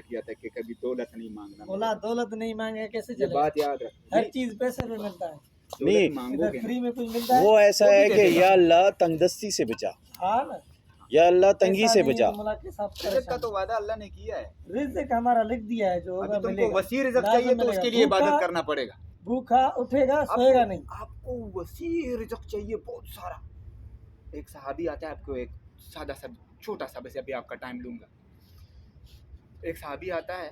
किया था कि कभी दौलत नहीं मांगना। बोला दौलत नहीं मांगे कैसे ये चले, बात याद रख। हर चीज पैसे में मिलता है, दौलत नहीं, इधर मांगोगे फ्री ना, में कुछ मिलता है। वो ऐसा वो भी है दे कि देगा। या अल्लाह तंगदस्ती से बचा, हाँ ना, या अल्लाह तंगी ऐसा से नहीं है बचा। कि मुला के साथ रिज़्क का परेशान। तो वादा अल्लाह ने किया है। रिज़्क हमारा लिख दिया है, जो अभी होगा तुमको मिलेगा, वसी रिज़्क लाजम चाहिए तो मिलेगा। उसके लिए भूखा इबादत करना पड़ेगा। भूखा उठेगा सोएगा नहीं। आपको वसी रिज़्क चाहिए बहुत सारा। एक सहाबी आता है, आपको एक सादा सा छोटा सा, वैसे अभी आपका टाइम लूँगा। एक सहाबी आता है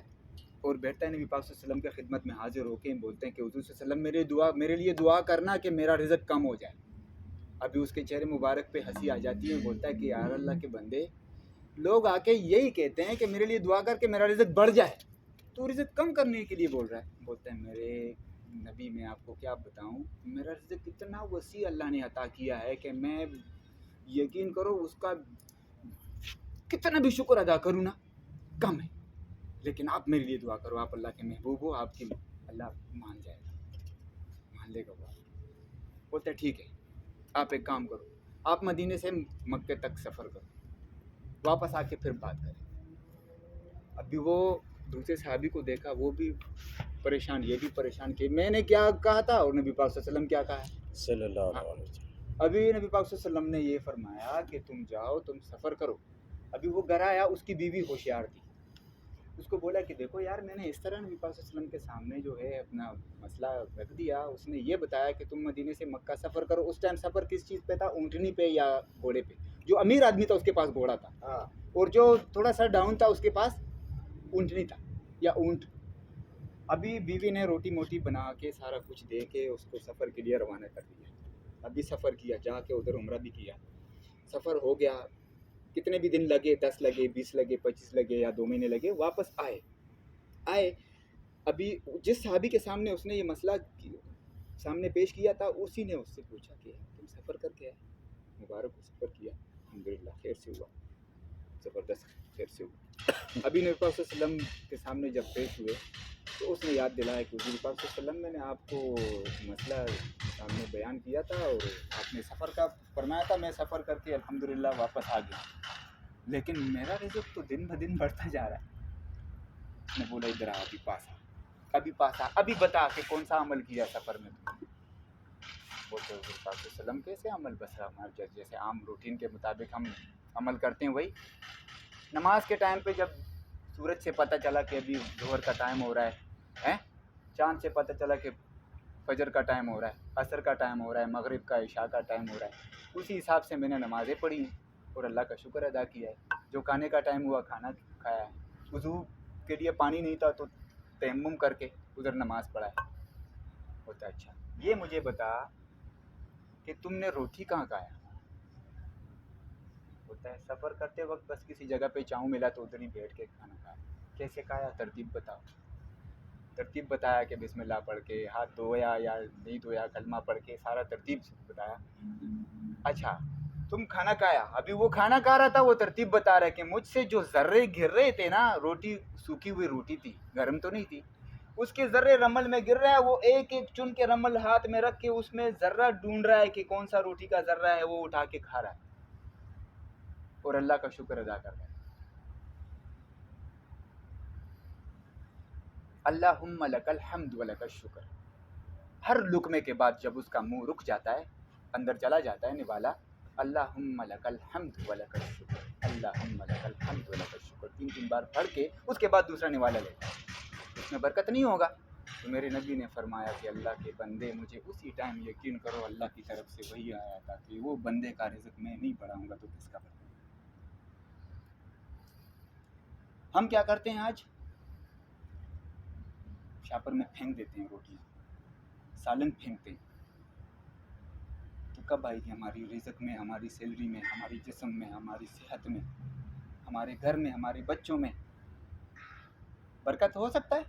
और बैठता है नबी पाक सल्लल्लाहु अलैहि वसल्लम की खिदमत में हाजिर होकर बोलते हैं कि हुज़ूर सल्लल्लाहु अलैहि वसल्लम मेरे लिए दुआ करना कि मेरा रिज़्क कम हो जाए। अभी उसके चेहरे मुबारक पे हंसी आ जाती है, बोलता है कि यार अल्लाह के बंदे, लोग आके यही कहते हैं कि मेरे लिए दुआ कर के मेरा रिज़्क बढ़ जाए, तू रिज़्क कम करने के लिए बोल रहा है। बोलते हैं मेरे नबी, मैं आपको क्या बताऊं, मेरा रिज़्क इतना वसी अल्लाह ने अता किया है कि मैं यकीन करो उसका कितना भी शुक्र अदा करूँ ना कम है। लेकिन आप मेरे लिए दुआ करो, आप अल्लाह के महबूब हो, आपकी अल्लाह मान जाएगा, मान लेगा वो। बोलते हैं ठीक है, आप एक काम करो, आप मदीने से मक्के तक सफ़र करो, वापस आके फिर बात करें। अभी वो दूसरे सहाबी को देखा, वो भी परेशान, ये भी परेशान कि मैंने क्या कहा था और नबी पाक सल्लल्लाहु अलैहि वसल्लम क्या कहा है। सल्लल्लाहु अलैहि वसल्लम। अभी नबी पाक सल्लल्लाहु अलैहि वसल्लम ने ये फरमाया कि तुम जाओ, तुम सफ़र करो। अभी वो घर आया, उसकी बीवी होशियार थी, उसको बोला कि देखो यार, मैंने इस तरह नबी पाक सल्लल्लाहु अलैहि वसल्लम के सामने जो है अपना मसला रख दिया। उसने ये बताया कि तुम मदीने से मक्का सफ़र करो। उस टाइम सफ़र किस चीज़ पे था, ऊँटनी पे या घोड़े पे। जो अमीर आदमी था उसके पास घोड़ा था, और जो थोड़ा सा डाउन था उसके पास ऊँटनी था या ऊँट। अभी बीवी ने रोटी मोटी बना के सारा कुछ दे के उसको सफ़र के लिए रवाना कर दिया। अभी सफ़र किया, जाके उधर उम्रा भी किया, सफ़र हो गया। कितने भी दिन लगे, 10 लगे, 20 लगे, 25 लगे या 2 महीने लगे, वापस आए। अभी जिस सहाबी के सामने उसने ये मसला सामने पेश किया था, उसी ने उससे पूछा कि तुम सफ़र करके आए, मुबारक हो, सफ़र किया, अल्हम्दुलिल्लाह खैर से हुआ, ज़बरदस्त खैर से हुआ। अभी नबी पाक सल्लल्लाहु अलैहि वसल्लम के सामने जब पेश हुए तो उसने याद दिलाया कि नबी पाक सल्लल्लाहु अलैहि वसल्लम, मैंने आपको मसला सामने बयान किया था और आपने सफ़र का फरमाया था, मैं सफ़र करके अल्हम्दुलिल्लाह वापस आ गया, लेकिन मेरा रिज़्क तो दिन ब दिन बढ़ता जा रहा है। मैं बोला इधर आ, अभी पास आ, अभी पास आ, अभी बता कि कौन सा अमल किया सफ़र में तुमने। बोलते हुए पाक वसल्लम, कैसे अमल, बस हमारे जैसे आम रूटीन के मुताबिक हम अमल करते हैं वही। नमाज के टाइम पे जब सूरज से पता चला कि अभी ज़ोहर का टाइम हो रहा है, चाँद से पता चला कि फजर का टाइम हो रहा है, असर का टाइम हो रहा है, मगरिब का, इशा का टाइम हो रहा है, उसी हिसाब से मैंने नमाज़ें पढ़ी और अल्लाह का शुक्र अदा किया है। जो खाने का टाइम हुआ खाना खाया है, वज़ू के लिए पानी नहीं था तो तयम्मुम करके उधर नमाज़ पढ़ा है। होता है अच्छा, ये मुझे बता कि तुमने रोटी कहाँ खाया। होता है सफ़र करते वक्त बस किसी जगह पे चाँव मिला तो उधर ही बैठ के खाना खाया। कैसे खाया, तरतीब बताओ। तरतीब बताया कि बिस्मिल्लाह पढ़ के, हाथ धोया या नहीं धोया, कलमा पढ़ के, सारा तरतीब बताया। अच्छा, तुम खाना खाया, अभी वो खाना खा रहा था, वो तरतीब बता रहा है कि मुझसे जो ज़र्रे गिर रहे थे ना, रोटी सूखी हुई रोटी थी, गर्म तो नहीं थी, उसके ज़र्रे रमल में गिर रहा है। वो एक एक चुन के रमल हाथ में रख के उसमें ज़र्रा ढूंढ रहा है कि कौन सा रोटी का ज़र्रा है, वो उठा के खा रहा है और अल्लाह का शुक्र अदा कर रहा है। अल्लाहुम्मा लकल हम्द व लकल शुक्र। हर लुकमे के बाद जब उसका मुंह रुक जाता है, अंदर चला जाता है निवाला, अल्लाहुम्मा लकल हम्द व लकल शुक्र, अल्लाहुम्मा लकल हम्द व लकल शुक्र 3-3 बार पढ़ के उसके बाद दूसरा निवाला लेता है। उसमें बरकत नहीं होगा। तो मेरे नबी ने फरमाया कि अल्लाह के बंदे, मुझे उसी टाइम यकीन करो अल्लाह की तरफ से वही आया था कि वो बंदे का रिज़्क मैं नहीं बढ़ाऊँगा तो किसका बढ़ाऊँगा। हम क्या करते हैं, आज शापर में फेंक देते हैं रोटियाँ, सालन फेंकते हैं, तो कब आएगी हमारी रिज़्क में, हमारी सैलरी में, हमारी जिस्म में, हमारी सेहत में, हमारे घर में, हमारे बच्चों में बरकत हो सकता है?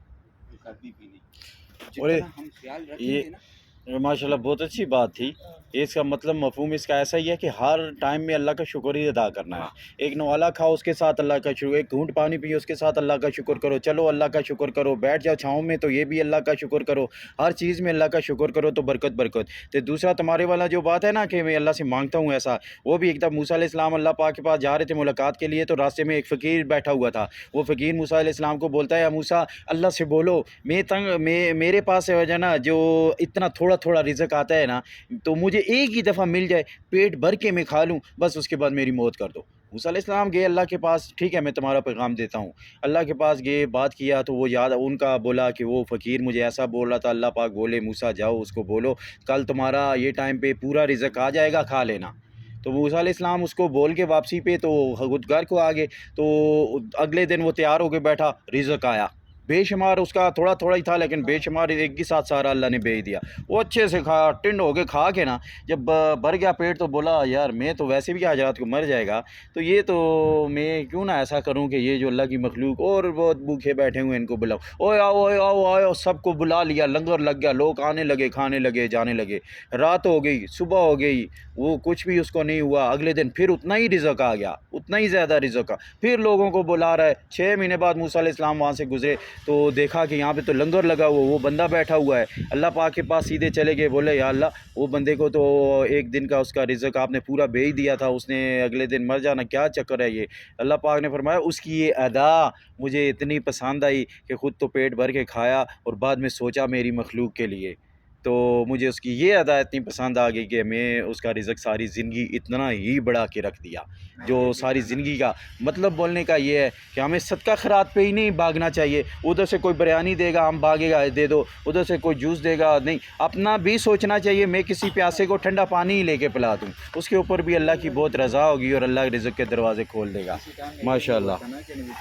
तो कभी भी नहीं। और जितना हम ख्याल रखेंगे ना, माशाल्लाह बहुत अच्छी बात थी। इसका मतलब मफ़हूम इसका ऐसा ही है कि हर टाइम में अल्लाह का शुक्र ही अदा करना है। एक नवाला खाओ उसके साथ अल्लाह का शुक्र, एक घूंट पानी पियो उसके साथ अल्लाह का शुक्र करो, चलो अल्लाह का शुक्र करो, बैठ जाओ छाँव में तो ये भी अल्लाह का शुक्र करो, हर चीज़ में अल्लाह का शुक्र करो तो बरकत बरकत। तो दूसरा तुम्हारे वाला जो बात है ना कि मैं अल्लाह से मांगता हूँ ऐसा, वो भी एकदम मूसा अलैहिस्सलाम अल्लाह पाक के पास जा रहे थे मुलाकात के लिए, तो रास्ते में एक फ़कीर बैठा हुआ था। वो फ़कीर मूसा अलैहिस्सलाम को बोलता है, या मूसा अल्लाह से बोलो मेरे पास है जो ना जो इतना थोड़ा थोड़ा रिज़्क आता है ना, तो मुझे एक ही दफ़ा मिल जाए, पेट भर के मैं खा लूँ, बस उसके बाद मेरी मौत कर दो। मूसा अलैहिस्सलाम गए अल्लाह के पास, ठीक है मैं तुम्हारा पैगाम देता हूँ। अल्लाह के पास गए, बात किया तो वो याद उनका बोला कि वो फ़कीर मुझे ऐसा बोल रहा था। अल्लाह पाक बोले मूसा जाओ उसको बोलो कल तुम्हारा ये टाइम पे पूरा रिज़्क आ जाएगा, खा लेना। तो मूसा अलैहिस्सलाम उसको बोल के वापसी पे तो खुद घर को आ गए। तो अगले दिन वो तैयार होके बैठा, रिज़्क आया बेशुमार, उसका थोड़ा थोड़ा ही था लेकिन बेशुमार एक ही साथ सारा अल्लाह ने भेज दिया। वो अच्छे से खाया, टिंड हो के खा के ना जब भर गया पेट तो बोला यार मैं तो वैसे भी आज रात को मर जाएगा, तो ये तो मैं क्यों ना ऐसा करूं कि ये जो अल्लाह की मखलूक और बहुत भूखे बैठे हुए इनको बुलाओ, ओए आओ आओ, सबको बुला लिया, लंगर लग गया, लोग आने लगे, खाने लगे, जाने लगे। रात हो गई, सुबह हो गई, वो कुछ भी उसको नहीं हुआ। अगले दिन फिर उतना ही रिज़्क आ गया, उतना ही ज़्यादा रिज़्क आ, फिर लोगों को बुला रहा है। 6 महीने बाद मूसा अलैहिस्सलाम वहाँ से गुजरे तो देखा कि यहाँ पे तो लंगर लगा हुआ, वो बंदा बैठा हुआ है। अल्लाह पाक के पास सीधे चले गए, बोले या अल्लाह वो बंदे को तो एक दिन का उसका रिज़्क आपने पूरा भेज दिया था, उसने अगले दिन मर जाना, क्या चक्कर है ये। अल्लाह पाक ने फरमाया उसकी ये अदा मुझे इतनी पसंद आई कि ख़ुद तो पेट भर के खाया और बाद में सोचा मेरी मखलूक के लिए, तो मुझे उसकी ये अदा इतनी पसंद आ गई कि मैं उसका रिज़्क सारी ज़िंदगी इतना ही बढ़ा के रख दिया। जो सारी ज़िंदगी का मतलब बोलने का ये है कि हमें सदका खैरात पे ही नहीं भागना चाहिए। उधर से कोई बिरयानी देगा हम भागेगा दे दो, उधर से कोई जूस देगा नहीं, अपना भी सोचना चाहिए मैं किसी प्यासे को ठंडा पानी ही लेके पिला दूँ, उसके ऊपर भी अल्लाह की बहुत रज़ा होगी और अल्लाह रिज़्क के दरवाज़े खोल देगा। इसी टाइम में माशाअल्लाह। होता ना कि नबी पाक